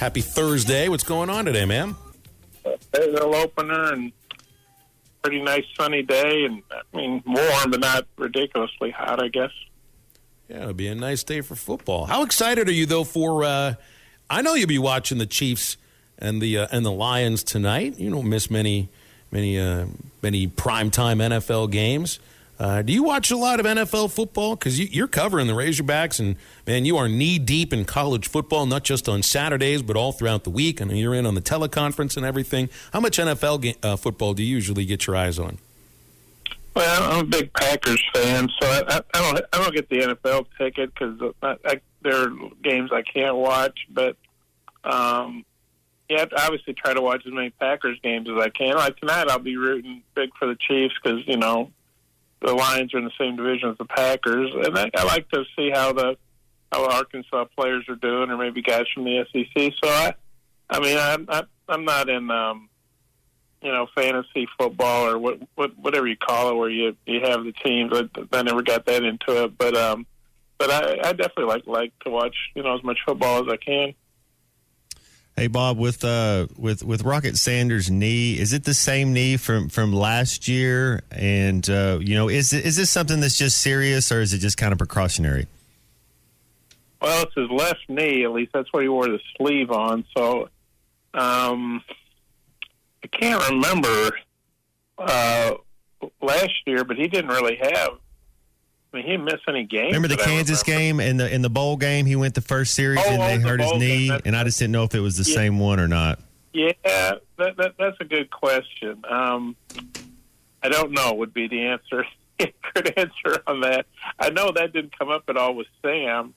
Happy Thursday. What's going on today, man? Little opener and pretty nice sunny day, and warm but not ridiculously hot, I guess. Yeah, it'll be a nice day for football. How excited are you though for? I know you'll be watching the Chiefs and the Lions tonight. You don't miss many primetime NFL games. Do you watch a lot of NFL football? Because you're covering the Razorbacks, and, man, you are knee-deep in college football, not just on Saturdays, but all throughout the week. I know you're in on the teleconference and everything. How much NFL football do you usually get your eyes on? Well, I'm a big Packers fan, so I don't get the NFL ticket because there are games I can't watch. But, I obviously try to watch as many Packers games as I can. Like tonight, I'll be rooting big for the Chiefs because, the Lions are in the same division as the Packers, and I like to see how Arkansas players are doing, or maybe guys from the SEC. So I'm not in fantasy football or whatever you call it, where you have the teams. I never got that into it, but I definitely like to watch as much football as I can. Hey, Bob, with Rocket Sanders' knee, is it the same knee from last year? And, is this something that's just serious, or is it just kind of precautionary? Well, it's his left knee, at least that's what he wore the sleeve on. So I can't remember last year, but he didn't really have. He didn't miss any games. Remember the Kansas game in the bowl game? He went the first series and they hurt his knee, and I just didn't know if it was the same one or not. Yeah, that's a good question. I don't know would be the answer. Good answer on that. I know that didn't come up at all with Sam,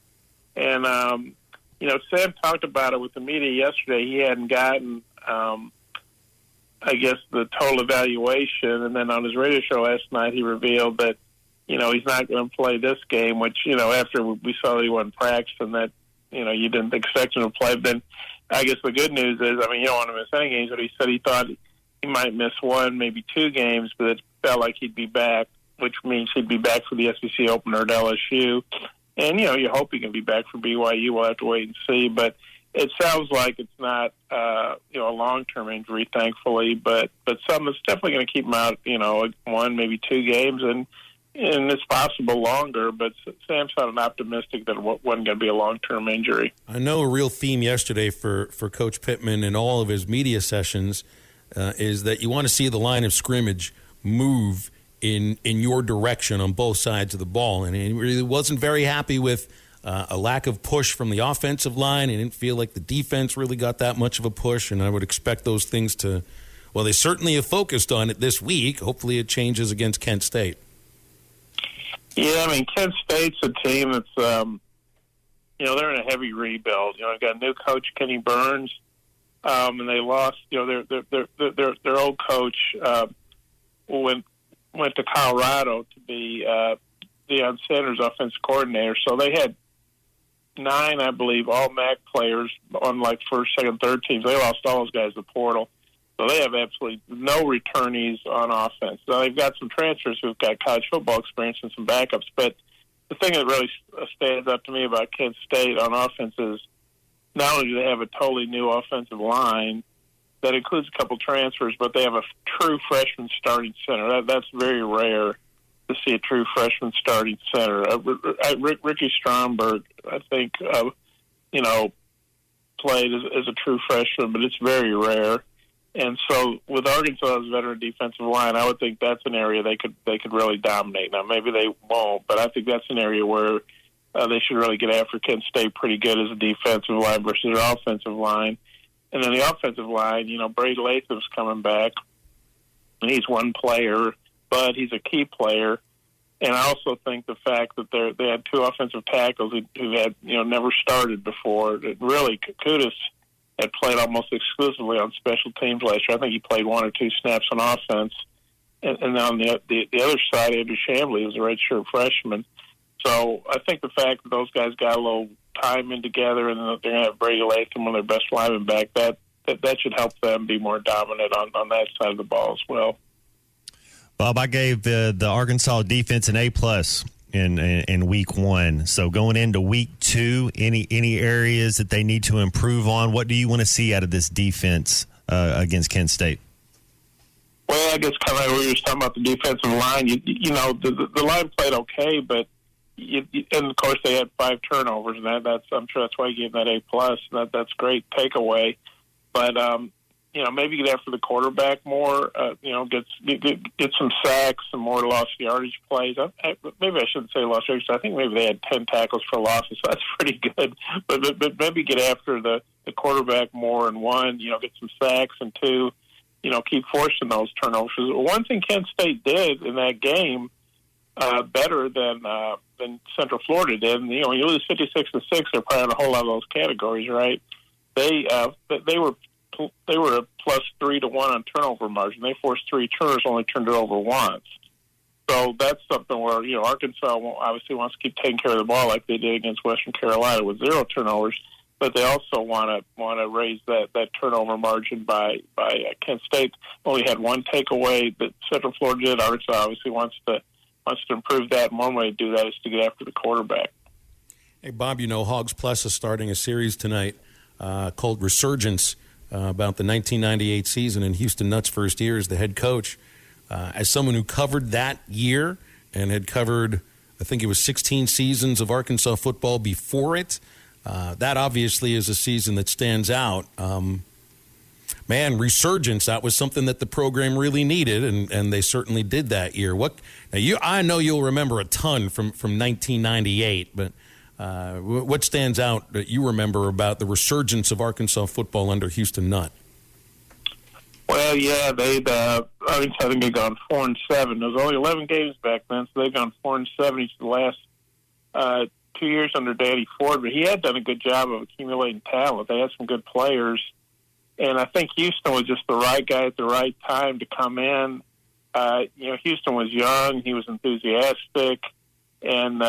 and Sam talked about it with the media yesterday. He hadn't gotten, I guess, the total evaluation, and then on his radio show last night, he revealed that. He's not going to play this game, which, after we saw that he wasn't practicing, that, you didn't expect him to play. But then I guess the good news is, you don't want to miss any games, but he said he thought he might miss one, maybe two games, but it felt like he'd be back, which means he'd be back for the SEC opener at LSU. And, you hope he can be back for BYU. We'll have to wait and see. But it sounds like it's not, a long-term injury, thankfully, but something that's definitely going to keep him out, one, maybe two games, and it's possible longer, but Sam sounded optimistic that it wasn't going to be a long-term injury. I know a real theme yesterday for Coach Pittman and all of his media sessions is that you want to see the line of scrimmage move in your direction on both sides of the ball. And he really wasn't very happy with a lack of push from the offensive line. He didn't feel like the defense really got that much of a push, and I would expect those things to – well, they certainly have focused on it this week. Hopefully it changes against Kent State. Yeah, Kent State's a team that's, they're in a heavy rebuild. They've got a new coach, Kenny Burns, and they lost. Their old coach went to Colorado to be Deion Sanders' offensive coordinator. So they had 9, I believe, all MAC players on first, second, third teams. They lost all those guys to the portal. So they have absolutely no returnees on offense. Now, they've got some transfers who've got college football experience and some backups. But the thing that really stands out to me about Kent State on offense is not only do they have a totally new offensive line that includes a couple transfers, but they have a true freshman starting center. That's very rare to see a true freshman starting center. Ricky Stromberg, I think, played as a true freshman, but it's very rare. And so with Arkansas's veteran defensive line, I would think that's an area they could really dominate. Now, maybe they won't, but I think that's an area where they should really get after Kent State pretty good as a defensive line versus their offensive line. And then the offensive line, Brady Latham's coming back, and he's one player, but he's a key player. And I also think the fact that they had 2 offensive tackles who had never started before, really Kutas had played almost exclusively on special teams last year. I think he played 1 or 2 snaps on offense. And on the other side, Andrew Chamblee was a redshirt freshman. So I think the fact that those guys got a little time in together and they're going to have Brady Latham, one of their best linemen back, that should help them be more dominant on that side of the ball as well. Bob, I gave the Arkansas defense an A+. in week one. So going into week two, any areas that they need to improve on? What do you want to see out of this defense against Kent State? Well, I guess kind of like we were talking about the defensive line. The line played okay, but and of course they had 5 turnovers, and that's I'm sure that's why you gave that A+. That's great takeaway, but maybe get after the quarterback more. Get some sacks, some more lost yardage plays. Maybe I shouldn't say lost yardage. I think maybe they had 10 tackles for losses, so that's pretty good. But maybe get after the quarterback more, and 1, get some sacks, and 2, keep forcing those turnovers. One thing Kent State did in that game better than Central Florida did, and when you lose 56-6, they're probably in a whole lot of those categories, right? They were a +3 to 1 on turnover margin. They forced 3 turnovers, only turned it over once. So that's something where Arkansas obviously wants to keep taking care of the ball like they did against Western Carolina with 0 turnovers. But they also want to raise that turnover margin by Kent State only had 1 takeaway that Central Florida did. Arkansas obviously wants to improve that, and one way to do that is to get after the quarterback. Hey, Bob, Hogs Plus is starting a series tonight called Resurgence about the 1998 season in Houston Nutt's first year as the head coach. As someone who covered that year and had covered, I think it was 16 seasons of Arkansas football before it, that obviously is a season that stands out. Resurgence, that was something that the program really needed, and they certainly did that year. I know you'll remember a ton from 1998, but what stands out that you remember about the resurgence of Arkansas football under Houston Nutt? Well, yeah, I think they'd gone 4-7. There was only 11 games back then, so they've gone 4-7 each of the last 2 years under Danny Ford. But he had done a good job of accumulating talent. They had some good players, and I think Houston was just the right guy at the right time to come in. Houston was young, he was enthusiastic, and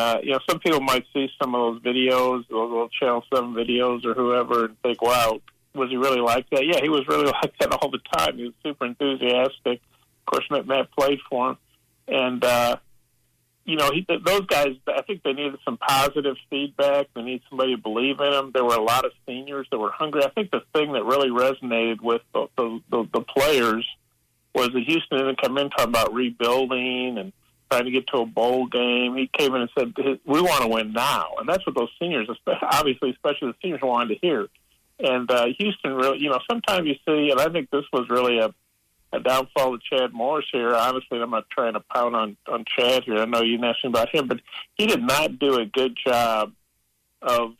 some people might see some of those videos, those little Channel 7 videos or whoever, and think, wow, was he really like that? Yeah, he was really like that all the time. He was super enthusiastic. Of course, Matt played for him. And, those guys, I think they needed some positive feedback. They need somebody to believe in them. There were a lot of seniors that were hungry. I think the thing that really resonated with the players was that Houston didn't come in talking about rebuilding and trying to get to a bowl game. He came in and said, we want to win now. And that's what those seniors, obviously, especially the seniors, wanted to hear. And Houston really, sometimes you see, and I think this was really a downfall of Chad Morris here. Honestly, I'm not trying to pound on Chad here. I know you asked me about him, but he did not do a good job of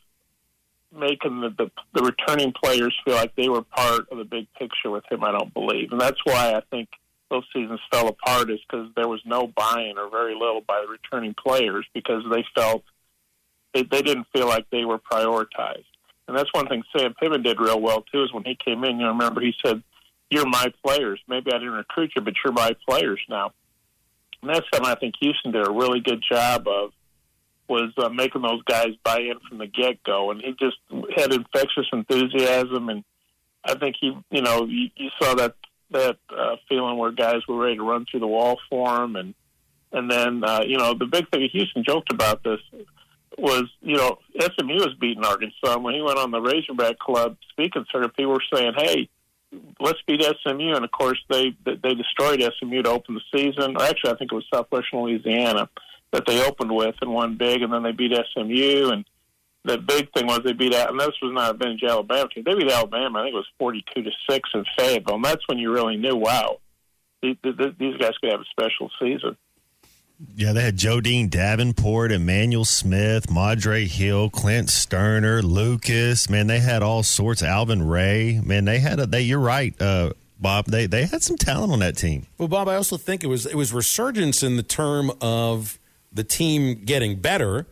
making the returning players feel like they were part of the big picture with him, I don't believe. And that's why I think those seasons fell apart, is because there was no buy-in or very little by the returning players, because they felt they didn't feel like they were prioritized. And that's one thing Sam Pittman did real well, too, is when he came in, remember he said, you're my players. Maybe I didn't recruit you, but you're my players now. And that's something I think Houston did a really good job of, was making those guys buy in from the get-go. And he just had infectious enthusiasm, and I think you saw that feeling where guys were ready to run through the wall for him. And then, the big thing, Houston joked about this, was, SMU was beating Arkansas. When he went on the Razorback Club speaking circuit, people were saying, hey, let's beat SMU. And, of course, they destroyed SMU to open the season. Or actually, I think it was Southwestern Louisiana that they opened with and won big, and then they beat SMU. And the big thing was they beat, and this was not a vintage Alabama team. They beat Alabama, I think it was 42-6 in Fayetteville. And that's when you really knew, wow, these guys could have a special season. Yeah, they had Jodine Davenport, Emmanuel Smith, Madre Hill, Clint Sterner, Lucas. Man, they had all sorts. Alvin Ray. Man, you're right, Bob. They had some talent on that team. Well, Bob, I also think it was resurgence in the term of the team getting better,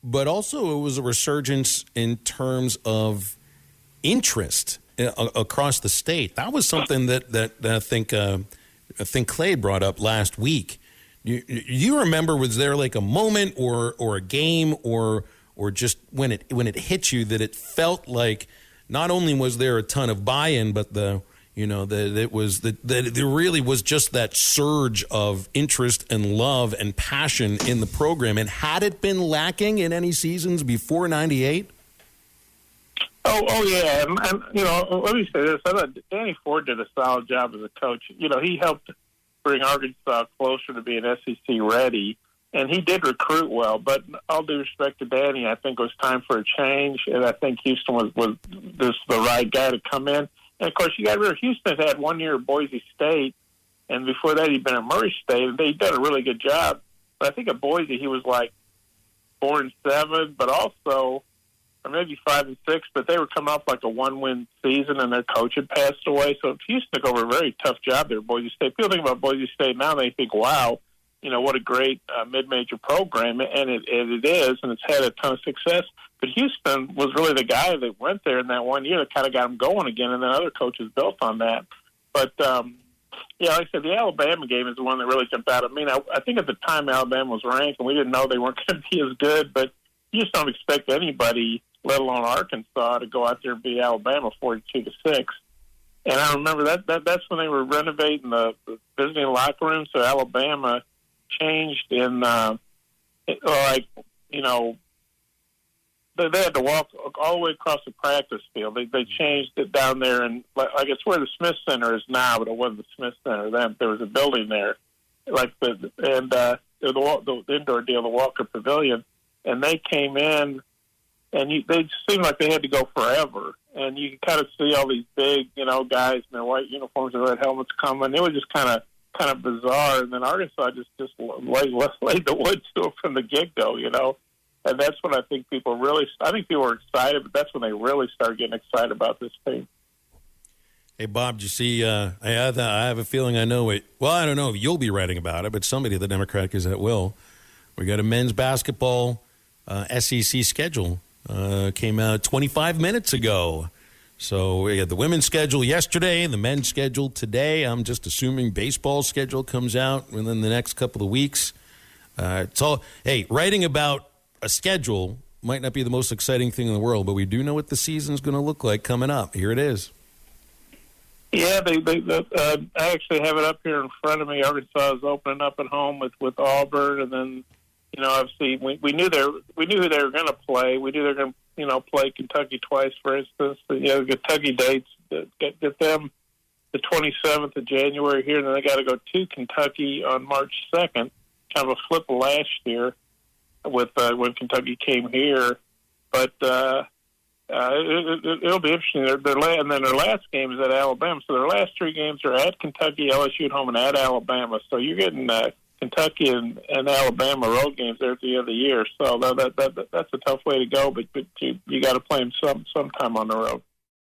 but also it was a resurgence in terms of interest across the state. That was something that I think Clay brought up last week. You remember, was there like a moment or a game or just when it hit you that it felt like not only was there a ton of buy-in, but the You know, that there really was just that surge of interest and love and passion in the program. And had it been lacking in any seasons before '98? Oh yeah, and you know, let me say this: I thought Danny Ford did a solid job as a coach. You know, he helped bring Arkansas closer to being SEC ready, and he did recruit well. But all due respect to Danny, I think it was time for a change, and I think Houston was the right guy to come in. And, of course, you got to remember, Houston had 1 year at Boise State, and before that he'd been at Murray State, and they'd done a really good job. But I think at Boise he was like 4-7, but also, or maybe 5-6, but they were coming off like a 1-win season, and their coach had passed away. So Houston took over a very tough job there at Boise State. People think about Boise State now, they think, wow, you know, what a great mid-major program, and it is, and it's had a ton of success. But Houston was really the guy that went there in that 1 year that kind of got them going again, and then other coaches built on that. But, yeah, like I said, the Alabama game is the one that really jumped out at me. I think at the time Alabama was ranked, and we didn't know they weren't going to be as good, but you just don't expect anybody, let alone Arkansas, to go out there and beat Alabama 42-6. And I remember that's when they were renovating the visiting locker room, so Alabama changed in, like, you know, they had to walk all the way across the practice field. They changed it down there, and like it's where the Smith Center is now, but it wasn't the Smith Center then. There was a building there, like the indoor deal, the Walker Pavilion, and they came in, and they seemed like they had to go forever. And you could kind of see all these big, you know, guys in their white uniforms and red helmets coming. It was just kind of bizarre. And then Arkansas just laid the wood to it from the get-go, you know. And that's when I think people were excited, but that's when they really started getting excited about this team. Hey, Bob, did you see, I have a feeling I know it. Well, I don't know if you'll be writing about it, but somebody at the Democrat-Gazette will. We got a men's basketball SEC schedule. Came out 25 minutes ago. So we had the women's schedule yesterday, the men's schedule today. I'm just assuming baseball schedule comes out within the next couple of weeks. Writing about a schedule might not be the most exciting thing in the world, but we do know what the season's going to look like coming up. Here it is. Yeah, I actually have it up here in front of me. Arkansas is opening up at home with Auburn, and then, you know, obviously we knew who they were going to play. We knew they were going to, you know, play Kentucky twice, for instance. You know, Kentucky dates get them the 27th of January here, and then they got to go to Kentucky on March 2nd. Kind of a flip of last year with when Kentucky came here, but it'll be interesting. And then their last game is at Alabama. So their last 3 games are at Kentucky, LSU at home, and at Alabama. So you're getting Kentucky and Alabama road games there at the end of the year. So that's a tough way to go, but you got to play them sometime on the road.